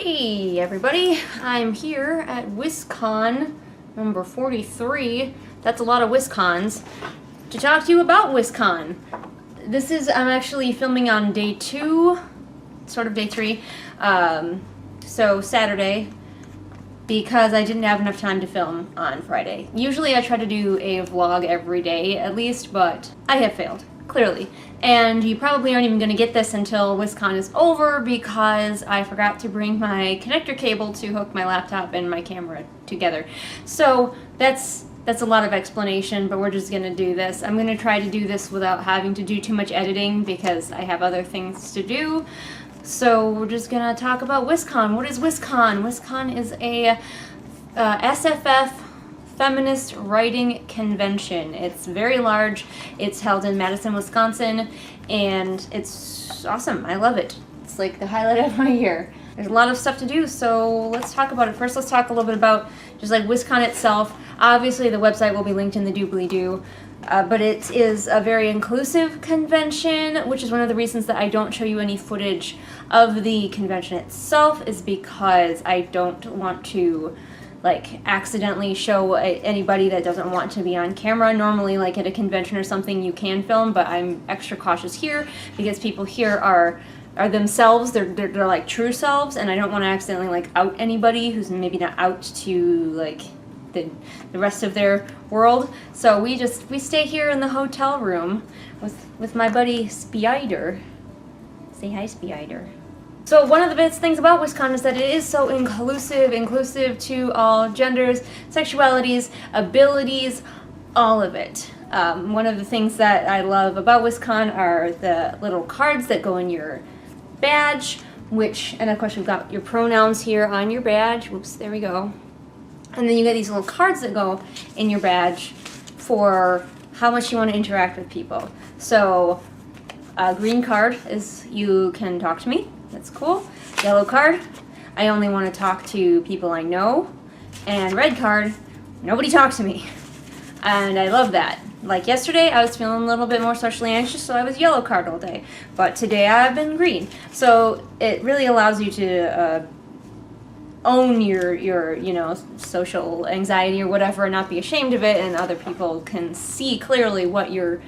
Hey everybody, I'm here at Wiscon number 43, that's a lot of Wiscons, to talk to you about Wiscon. I'm actually filming on day 2, sort of day 3, so Saturday, because I didn't have enough time to film on Friday. Usually I try to do a vlog every day at least, but I have failed, clearly. And you probably aren't even going to get this until Wiscon is over because I forgot to bring my connector cable to hook my laptop and my camera together. So that's a lot of explanation, but we're just going to do this. I'm going to try to do this without having to do too much editing because I have other things to do. So we're just going to talk about Wiscon. What is Wiscon? Wiscon is a SFF feminist writing convention. It's very large. It's held in Madison, Wisconsin, and it's awesome. I love it. It's like the highlight of my year. There's a lot of stuff to do, so let's talk about it. First, let's talk a little bit about just like Wiscon itself. Obviously, the website will be linked in the doobly-doo, but it is a very inclusive convention, which is one of the reasons that I don't show you any footage of the convention itself, is because I don't want to like accidentally show anybody that doesn't want to be on camera. Normally, like at a convention or something, you can film, but I'm extra cautious here because people here are themselves. They're like true selves, and I don't want to accidentally like out anybody who's maybe not out to like the rest of their world. So we stay here in the hotel room with my buddy Spider. Say hi, Spider. So one of the best things about Wiscon is that it is so inclusive to all genders, sexualities, abilities, all of it. One of the things that I love about Wiscon are the little cards that go in your badge, and of course you've got your pronouns here on your badge. Whoops, there we go. And then you get these little cards that go in your badge for how much you want to interact with people. So a green card is you can talk to me. That's cool. Yellow card, I only want to talk to people I know. And red card, nobody talk to me. And I love that. Like yesterday, I was feeling a little bit more socially anxious, so I was yellow card all day. But today I've been green. So it really allows you to own your social anxiety or whatever, and not be ashamed of it, and other people can see clearly what you're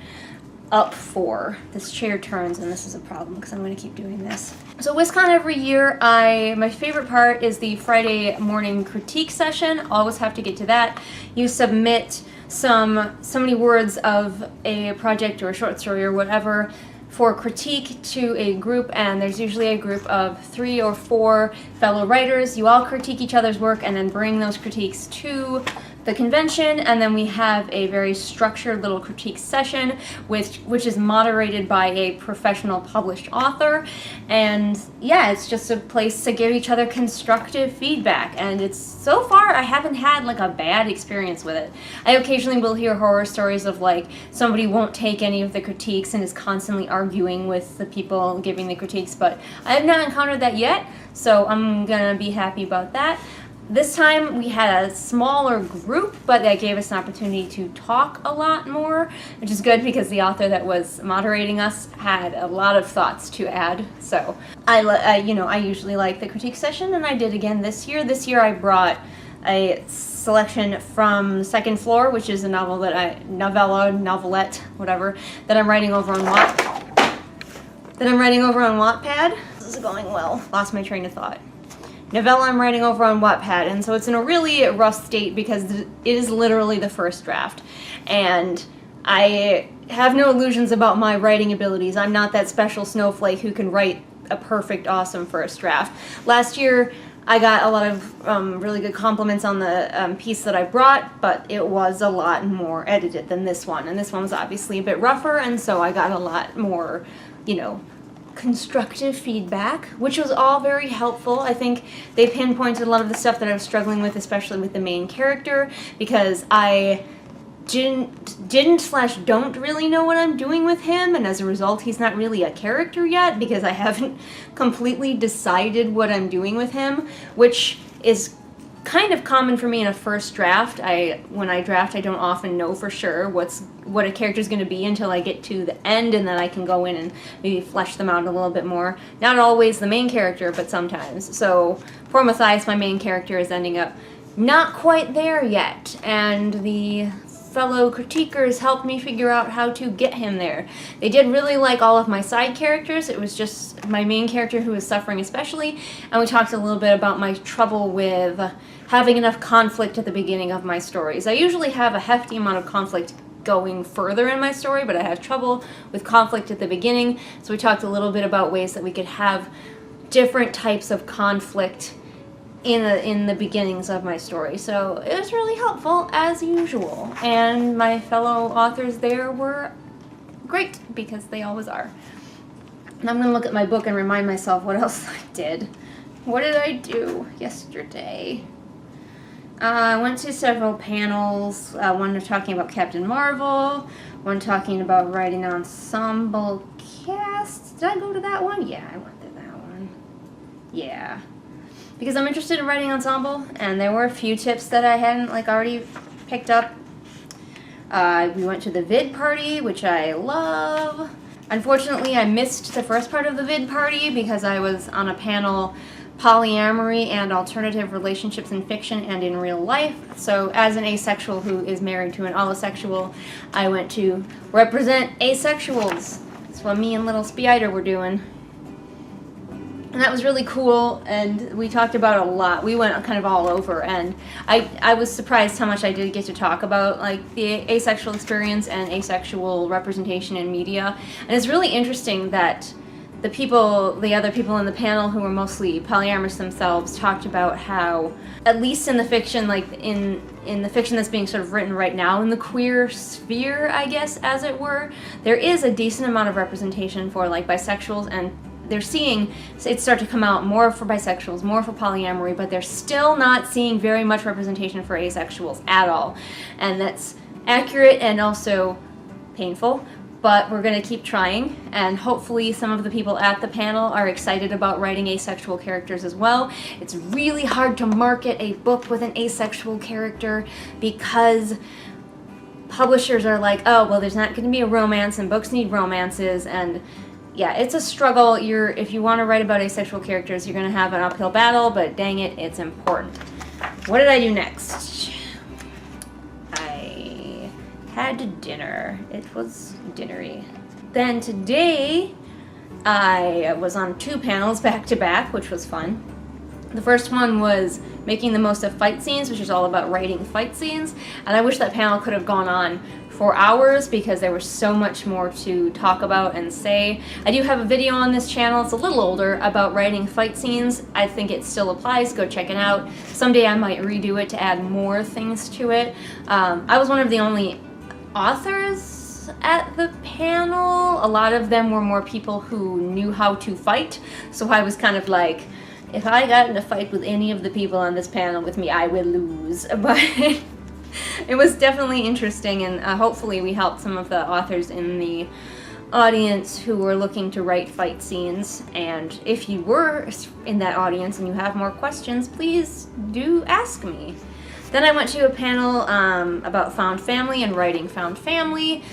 up for. This chair turns, and this is a problem because I'm going to keep doing this. So Wiscon every year, my favorite part is the Friday morning critique session. Always have to get to that. You submit so many words of a project or a short story or whatever for critique to a group, and there's usually a group of 3 or 4 fellow writers. You all critique each other's work and then bring those critiques to the convention, and then we have a very structured little critique session which is moderated by a professional published author. And yeah, it's just a place to give each other constructive feedback, and it's so far I haven't had like a bad experience with it. I occasionally will hear horror stories of like somebody won't take any of the critiques and is constantly arguing with the people giving the critiques, but I have not encountered that yet, so I'm gonna be happy about that. This time we had a smaller group, but that gave us an opportunity to talk a lot more, which is good because the author that was moderating us had a lot of thoughts to add. So I usually like the critique session, and I did again this year. This year I brought a selection from Second Floor, which is a novelette, whatever, that I'm writing over on Wattpad. This is going well. Lost my train of thought. Novella I'm writing over on Wattpad, and so it's in a really rough state because it is literally the first draft, and I have no illusions about my writing abilities. I'm not that special snowflake who can write a perfect, awesome first draft. Last year I got a lot of really good compliments on the piece that I brought, but it was a lot more edited than this one, and this one was obviously a bit rougher, and so I got a lot more, constructive feedback, which was all very helpful. I think they pinpointed a lot of the stuff that I was struggling with, especially with the main character, because I don't really know what I'm doing with him, and as a result he's not really a character yet because I haven't completely decided what I'm doing with him, which is kind of common for me in a first draft. When I draft, I don't often know for sure what a character is going to be until I get to the end, and then I can go in and maybe flesh them out a little bit more. Not always the main character, but sometimes. So poor Matthias, my main character, is ending up not quite there yet, and the fellow critiquers helped me figure out how to get him there. They did really like all of my side characters. It was just my main character who was suffering especially, and we talked a little bit about my trouble with having enough conflict at the beginning of my stories. I usually have a hefty amount of conflict going further in my story, but I have trouble with conflict at the beginning, so we talked a little bit about ways that we could have different types of conflict in the beginnings of my story. So it was really helpful as usual, and my fellow authors there were great because they always are. And I'm gonna look at my book and remind myself what else I did. What did I do yesterday? I went to several panels, one talking about Captain Marvel, one talking about writing ensemble cast. Did I go to that one? Yeah, I went to that one. Yeah. Because I'm interested in writing ensemble, and there were a few tips that I hadn't already picked up. We went to the vid party, which I love. Unfortunately, I missed the first part of the vid party because I was on a panel, polyamory and alternative relationships in fiction and in real life. So as an asexual who is married to an allosexual, I went to represent asexuals. That's what me and little Spider were doing. And that was really cool, and we talked about it a lot. We went kind of all over, and I was surprised how much I did get to talk about the asexual experience and asexual representation in media. And it's really interesting that the other people in the panel who were mostly polyamorous themselves talked about how, at least in the fiction, in the fiction that's being sort of written right now in the queer sphere, I guess, as it were, there is a decent amount of representation for bisexuals, and they're seeing it start to come out more for bisexuals, more for polyamory, but they're still not seeing very much representation for asexuals at all. And that's accurate and also painful, but we're going to keep trying, and hopefully some of the people at the panel are excited about writing asexual characters as well. It's really hard to market a book with an asexual character because publishers are like, oh, well, there's not going to be a romance, and books need romances, and yeah, it's a struggle. If you want to write about asexual characters, you're going to have an uphill battle, but dang it, it's important. What did I do next? I had dinner. It was dinnery. Then today, I was on 2 panels back to back, which was fun. The first one was making the most of fight scenes, which is all about writing fight scenes, and I wish that panel could have gone on for hours because there was so much more to talk about and say. I do have a video on this channel, it's a little older, about writing fight scenes. I think it still applies, go check it out. Someday I might redo it to add more things to it. I was one of the only authors at the panel. A lot of them were more people who knew how to fight, so I was kind of like, if I got in a fight with any of the people on this panel with me, I will lose. But it was definitely interesting, and hopefully we helped some of the authors in the audience who were looking to write fight scenes. And if you were in that audience and you have more questions, please do ask me. Then I went to a panel about found family and writing found family,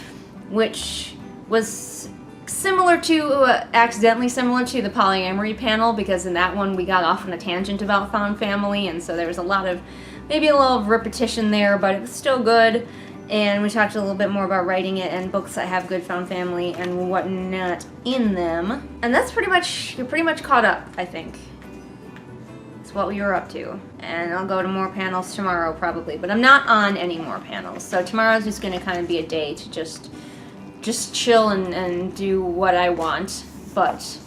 which was accidentally similar to the polyamory panel, because in that one we got off on a tangent about found family, and so there was maybe a little repetition there, but it was still good. And we talked a little bit more about writing it and books that have good found family and whatnot in them. And that's you're pretty much caught up, I think. That's what we were up to. And I'll go to more panels tomorrow probably, but I'm not on any more panels. So tomorrow's just gonna kind of be a day to just chill and do what I want. But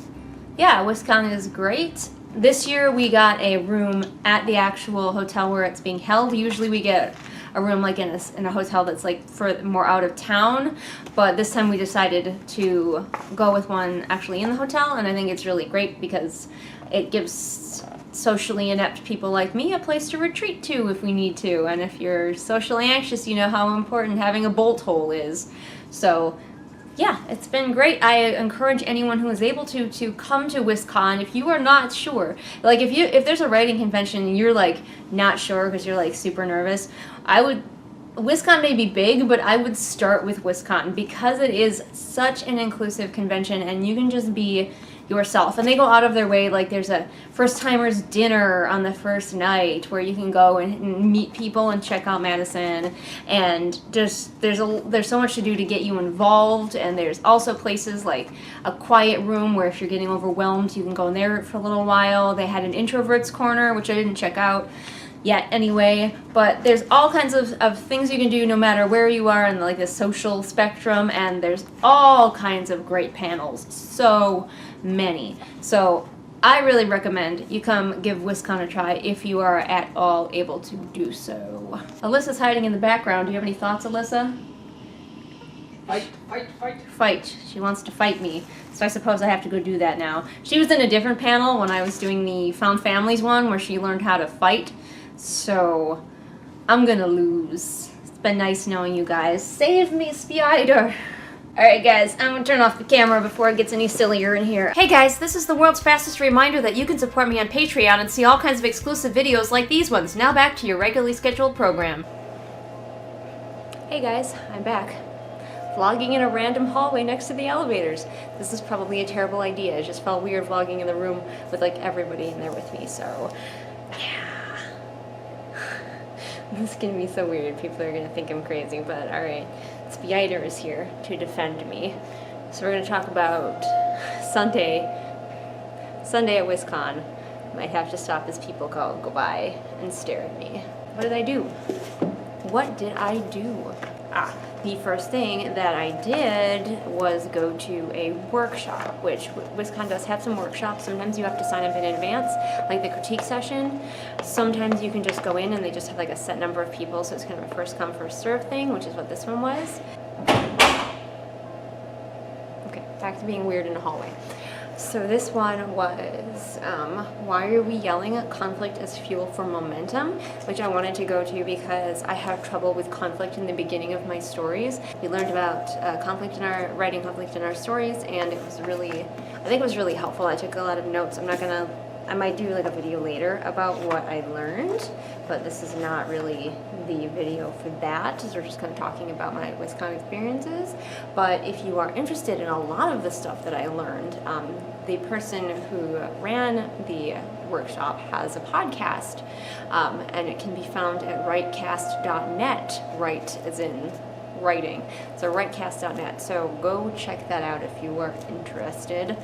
yeah, Wiscon is great. This year we got a room at the actual hotel where it's being held. Usually we get a room in a hotel that's for more out of town, but this time we decided to go with one actually in the hotel, and I think it's really great because it gives socially inept people like me a place to retreat to if we need to, and if you're socially anxious, you know how important having a bolt hole is. So yeah, it's been great. I encourage anyone who is able to come to Wiscon. If you are not sure, like if there's a writing convention and you're like not sure because you're like super nervous, Wiscon may be big, but I would start with Wiscon because it is such an inclusive convention and you can just be yourself. And they go out of their way, like there's a first-timers dinner on the first night where you can go and meet people and check out Madison, and just there's so much to do to get you involved. And there's also places like a quiet room where if you're getting overwhelmed you can go in there for a little while. They had an introverts corner, which I didn't check out yet anyway, but there's all kinds of things you can do no matter where you are in like the social spectrum, and there's all kinds of great panels, so many. So I really recommend you come give Wiscon a try if you are at all able to do so. Alyssa's hiding in the background. Do you have any thoughts, Alyssa? Fight. She wants to fight me. So I suppose I have to go do that now. She was in a different panel when I was doing the Found Families one where she learned how to fight. So I'm gonna lose. It's been nice knowing you guys. Save me, Spider! Alright guys, I'm gonna turn off the camera before it gets any sillier in here. Hey guys, this is the world's fastest reminder that you can support me on Patreon and see all kinds of exclusive videos like these ones. Now back to your regularly scheduled program. Hey guys, I'm back. Vlogging in a random hallway next to the elevators. This is probably a terrible idea. It just felt weird vlogging in the room with like everybody in there with me, so yeah. This is gonna be so weird. People are gonna think I'm crazy, but alright. Spider is here to defend me. So we're gonna talk about Sunday at Wiscon. Might have to stop as people go by and stare at me. What did I do? What did I do? The first thing that I did was go to a workshop, which Wiscon does have some workshops. Sometimes you have to sign up in advance, like the critique session. Sometimes you can just go in and they just have like a set number of people, so it's kind of a first come, first serve thing, which is what this one was. Okay, back to being weird in a hallway. So this one was, why are we yelling at conflict as fuel for momentum? Which I wanted to go to because I have trouble with conflict in the beginning of my stories. We learned about writing conflict in our stories, and it was really, I think it was really helpful. I took a lot of notes. I might do like a video later about what I learned, but this is not really the video for that, as we're just kind of talking about my Wiscon experiences. But if you are interested in a lot of the stuff that I learned, the person who ran the workshop has a podcast, and it can be found at writecast.net, write as in writing, so writecast.net, so go check that out if you are interested.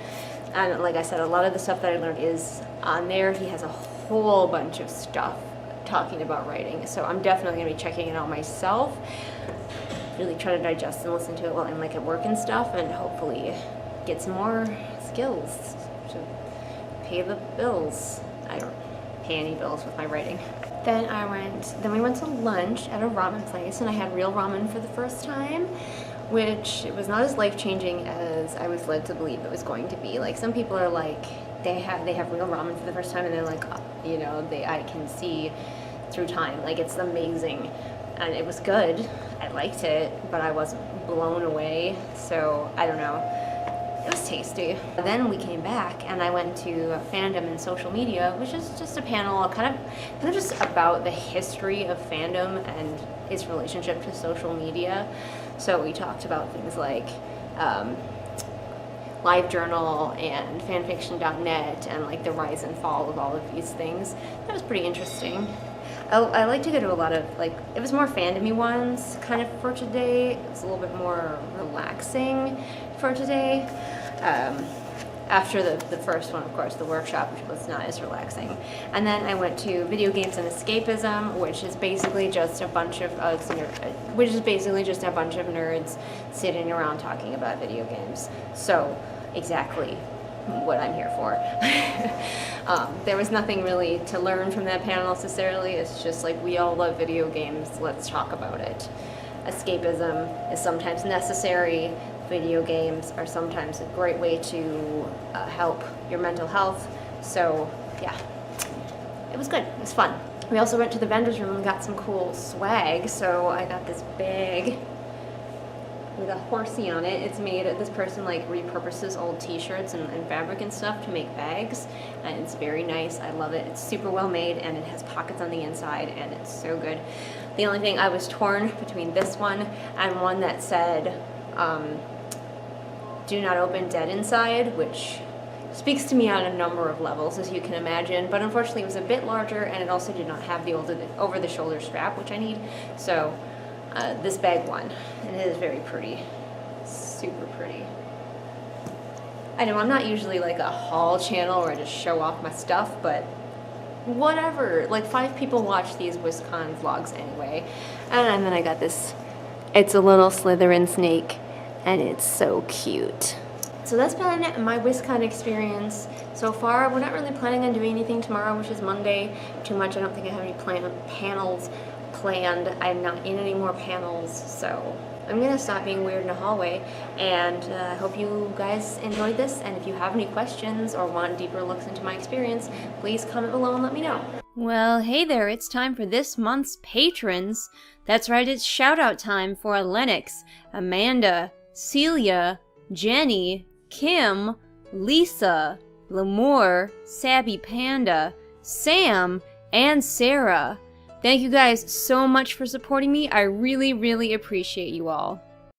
And like I said, a lot of the stuff that I learned is on there. He has a whole bunch of stuff talking about writing, so I'm definitely going to be checking it out myself, really try to digest and listen to it while I'm like at work and stuff, and hopefully get some more skills to pay the bills. I don't pay any bills with my writing. Then we went to lunch at a ramen place, and I had real ramen for the first time, which it was not as life-changing as I was led to believe it was going to be. Like, some people are like, they have real ramen for the first time, and they're like, you know, I can see through time. Like, it's amazing, and it was good. I liked it, but I wasn't blown away, so I don't know. It was tasty. Then we came back and I went to Fandom and Social Media, which is just a panel kind of just about the history of fandom and its relationship to social media. So we talked about things like LiveJournal and fanfiction.net and like the rise and fall of all of these things. That was pretty interesting. I like to go to a lot of, like, it was more fandom-y ones kind of for today. It was a little bit more relaxing for today. After the first one, of course, the workshop, which was not as relaxing. And then I went to Video Games and Escapism, which is basically just a bunch of nerds sitting around talking about video games. So, exactly what I'm here for. There was nothing really to learn from that panel necessarily. It's just like, we all love video games, let's talk about it. Escapism is sometimes necessary. Video games are sometimes a great way to help your mental health. So yeah, it was good. It was fun. We also went to the vendor's room and got some cool swag. So I got this bag with a horsey on it. It's made, this person like repurposes old t-shirts and fabric and stuff to make bags, and it's very nice. I love it. It's super well made, and it has pockets on the inside, and it's so good. The only thing, I was torn between this one and one that said do not open, dead inside, which speaks to me on a number of levels, as you can imagine, but unfortunately it was a bit larger, and it also did not have the over-the-shoulder strap, which I need, so this bag won, and it is very pretty, super pretty. I know I'm not usually like a haul channel where I just show off my stuff, but whatever, like 5 people watch these Wiscon vlogs anyway, and then I got this, it's a little Slytherin snake, and it's so cute. So that's been my Wiscon experience so far. We're not really planning on doing anything tomorrow, which is Monday, too much. I don't think I have any panels planned. I'm not in any more panels, so I'm gonna stop being weird in a hallway, and I hope you guys enjoyed this, and if you have any questions or want deeper looks into my experience, please comment below and let me know. Well, hey there, it's time for this month's patrons. That's right, it's shout out time for Lennox, Amanda, Celia, Jenny, Kim, Lisa, Lemore, Sabby Panda, Sam, and Sarah. Thank you guys so much for supporting me. I really, really appreciate you all.